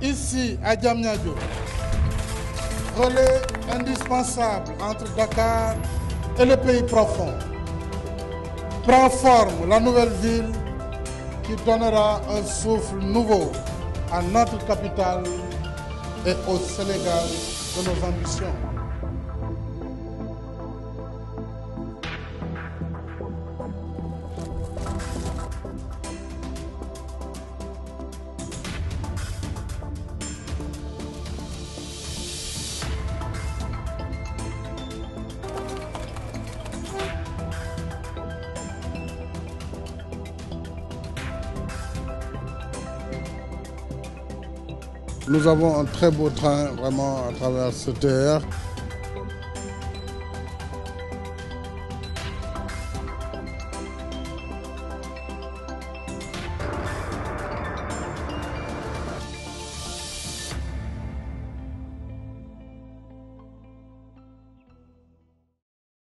ici à Diamniadio, relais indispensable entre Dakar et le pays profond, prend forme la nouvelle ville qui donnera un souffle nouveau à notre capitale et au Sénégal de nos ambitions. Nous avons un très beau train vraiment à travers ce TER